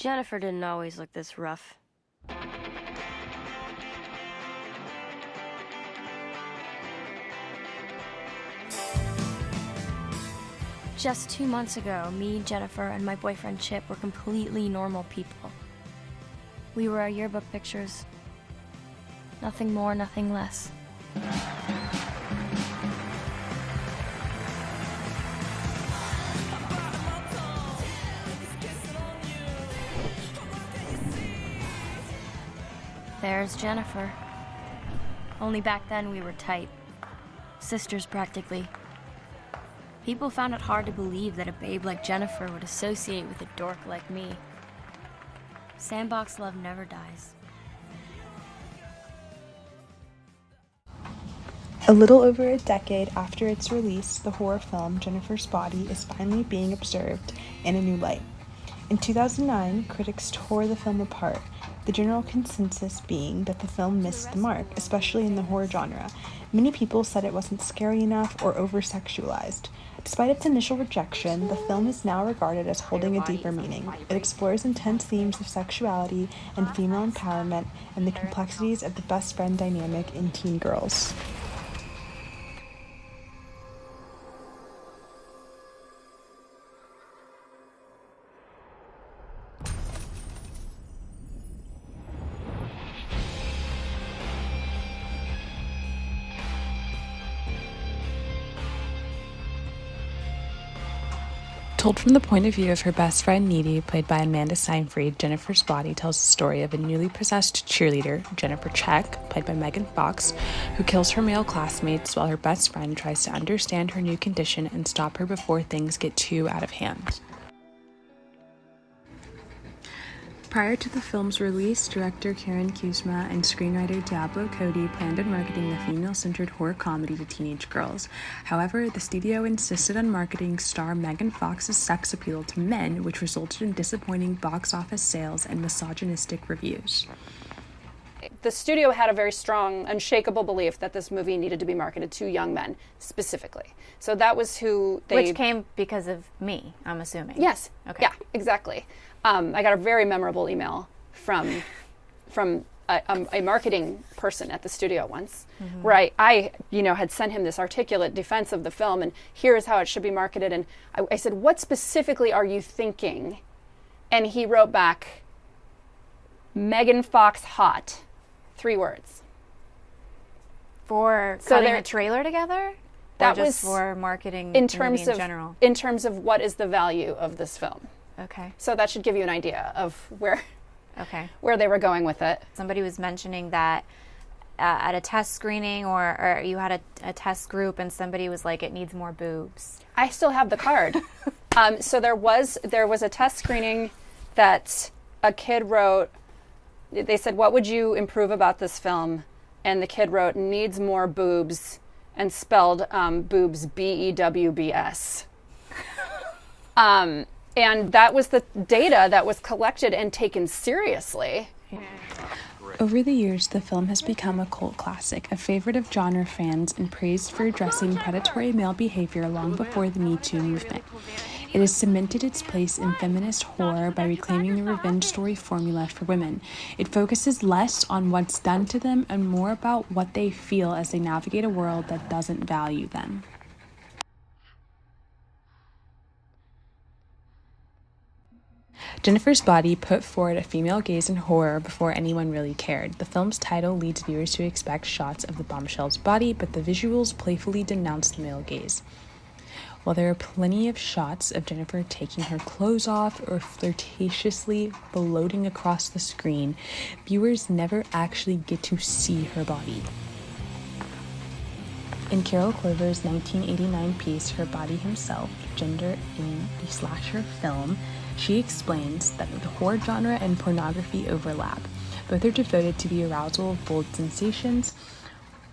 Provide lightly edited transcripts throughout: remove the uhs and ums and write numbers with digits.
Jennifer didn't always look this rough. Just 2 months ago, me, Jennifer, and my boyfriend Chip were completely normal people. We were our yearbook pictures. Nothing more, nothing less. There's Jennifer. Only back then we were tight. Sisters, practically. People found it hard to believe that a babe like Jennifer would associate with a dork like me. Sandbox love never dies. A little over a decade after its release, the horror film Jennifer's Body is finally being observed in a new light. In 2009, critics tore the film apart, the general consensus being that the film missed the mark, especially in the horror genre. Many people said it wasn't scary enough or over-sexualized. Despite its initial rejection, the film is now regarded as holding a deeper meaning. It explores intense themes of sexuality and female empowerment and the complexities of the best friend dynamic in teen girls. Told from the point of view of her best friend Needy, played by Amanda Seyfried, Jennifer's Body tells the story of a newly possessed cheerleader, Jennifer Check, played by Megan Fox, who kills her male classmates while her best friend tries to understand her new condition and stop her before things get too out of hand. Prior to the film's release, director Karen Kusma and screenwriter Diablo Cody planned on marketing the female-centered horror comedy to teenage girls. However, the studio insisted on marketing star Megan Fox's sex appeal to men, which resulted in disappointing box office sales and misogynistic reviews. The studio had a very strong, unshakable belief that this movie needed to be marketed to young men, specifically. So that was who they... Which came because of me, I'm assuming. Yes. Okay. Yeah, exactly. I got a very memorable email from a marketing person at the studio once, where I had sent him this articulate defense of the film, and here's how it should be marketed. And I said, what specifically are you thinking? And he wrote back, Megan Fox hot. 3 words. For cutting a trailer together? That or just was for marketing in terms of general? In terms of what is the value of this film. Okay. So that should give you an idea of where they were going with it. Somebody was mentioning that at a test screening or you had a test group and somebody was like, it needs more boobs. I still have the card. So there was a test screening that a kid wrote. They said, what would you improve about this film? And the kid wrote, needs more boobs, and spelled boobs, B-E-W-B-S. And that was the data that was collected and taken seriously. Over the years, the film has become a cult classic, a favorite of genre fans, and praised for addressing predatory male behavior long before the Me Too movement. It has cemented its place in feminist horror by reclaiming the revenge story formula for women. It focuses less on what's done to them and more about what they feel as they navigate a world that doesn't value them. Jennifer's Body put forward a female gaze in horror before anyone really cared. The film's title leads viewers to expect shots of the bombshell's body, but the visuals playfully denounce the male gaze. While there are plenty of shots of Jennifer taking her clothes off or flirtatiously floating across the screen, viewers never actually get to see her body. In Carol Clover's 1989 piece, Her Body Himself, Gender in the Slasher Film, she explains that the horror genre and pornography overlap. Both are devoted to the arousal of bold sensations.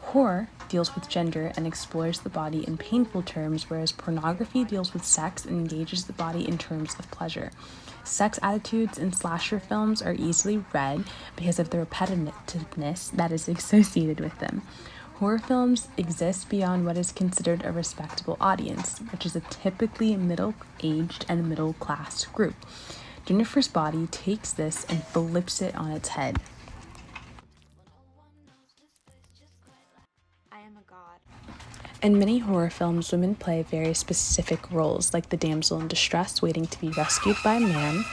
Horror deals with gender and explores the body in painful terms, whereas pornography deals with sex and engages the body in terms of pleasure. Sex attitudes in slasher films are easily read because of the repetitiveness that is associated with them. Horror films exist beyond what is considered a respectable audience, which is a typically middle-aged and middle-class group. Jennifer's Body takes this and flips it on its head. I am a god. In many horror films, women play very specific roles, like the damsel in distress waiting to be rescued by a man,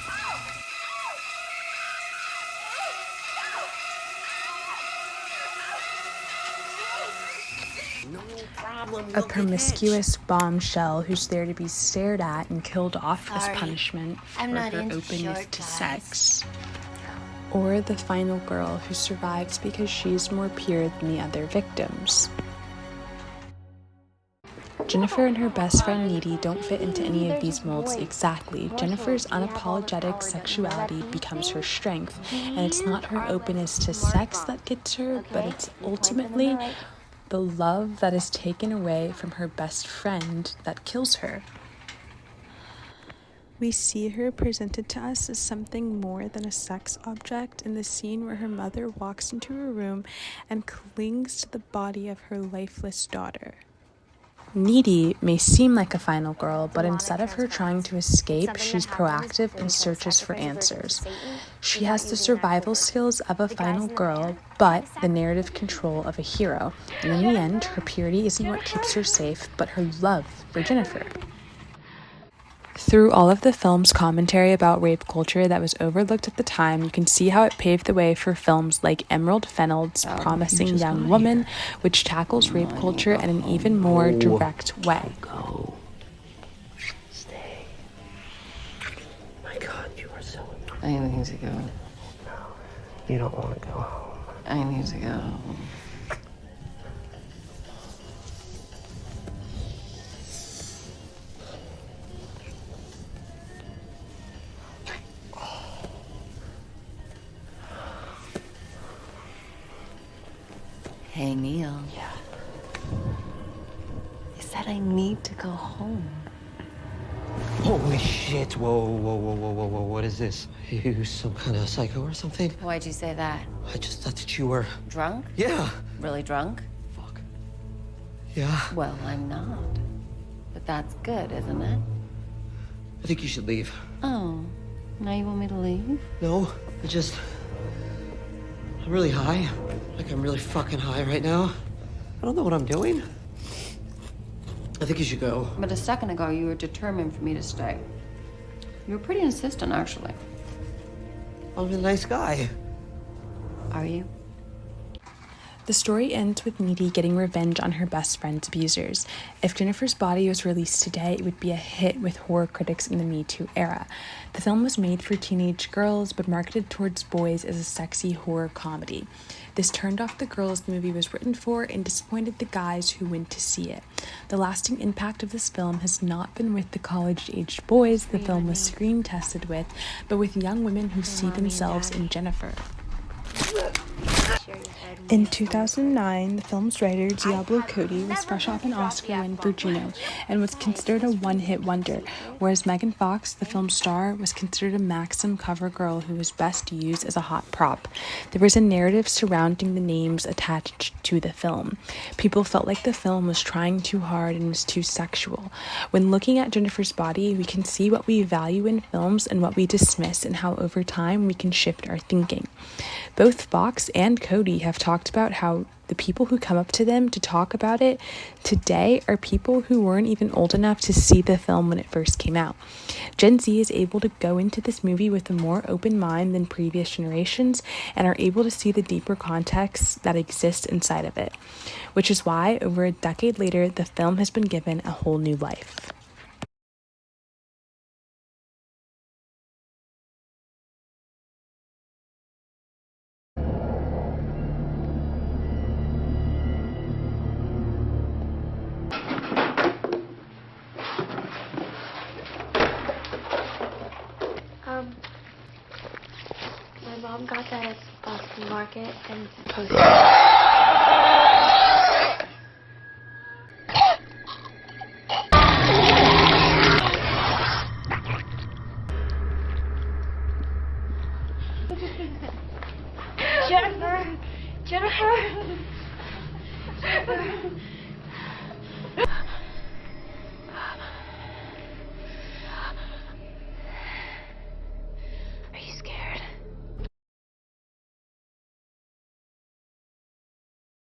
a promiscuous bombshell who's there to be stared at and killed off as punishment for I'm not her into openness short to guys. sex. Or the final girl who survives because she's more pure than the other victims. Jennifer and her best friend Needy don't fit into any of these molds exactly. Jennifer's unapologetic sexuality becomes her strength, and it's not her openness to sex that gets her, but it's ultimately the love that is taken away from her best friend that kills her. We see her presented to us as something more than a sex object in the scene where her mother walks into her room and clings to the body of her lifeless daughter. Needy may seem like a final girl, but instead of her trying to escape, she's proactive and searches for answers. She has the survival skills of a final girl, but the narrative control of a hero. And in the end, her purity isn't what keeps her safe, but her love for Jennifer. Through all of the film's commentary about rape culture that was overlooked at the time, you can see how it paved the way for films like Emerald Fennell's Promising Young Woman, which tackles rape culture in an even more direct way. Go. Stay. My God, you are so... I need to go. No, you don't want to go home. I need to go. Hey, Neil. Yeah. I said I need to go home. Holy shit. Whoa, whoa, whoa, whoa, whoa, whoa. What is this? You some kind of psycho or something? Why'd you say that? I just thought that you were... Drunk? Yeah. Really drunk? Fuck. Yeah. Well, I'm not. But that's good, isn't it? I think you should leave. Oh, now you want me to leave? No, I'm really high. Like, I'm really fucking high right now. I don't know what I'm doing. I think you should go. But a second ago, you were determined for me to stay. You were pretty insistent, actually. I'm a nice guy. Are you? The story ends with Needy getting revenge on her best friend's abusers. If Jennifer's Body was released today, it would be a hit with horror critics in the Me Too era. The film was made for teenage girls, but marketed towards boys as a sexy horror comedy. This turned off the girls the movie was written for and disappointed the guys who went to see it. The lasting impact of this film has not been with the college-aged boys the film was screen tested with, but with young women who see themselves in Jennifer. In 2009, the film's writer, Diablo Cody, was fresh off an Oscar win for Juno and was considered a one-hit wonder, whereas Megan Fox, the film's star, was considered a Maxim cover girl who was best used as a hot prop. There was a narrative surrounding the names attached to the film. People felt like the film was trying too hard and was too sexual. When looking at Jennifer's Body, we can see what we value in films and what we dismiss, and how over time we can shift our thinking. Both Fox and Cody have talked about how the people who come up to them to talk about it today are people who weren't even old enough to see the film when it first came out. Gen Z is able to go into this movie with a more open mind than previous generations and are able to see the deeper context that exists inside of it, which is why over a decade later, the film has been given a whole new life. My mom got that at Boston Market and posted it.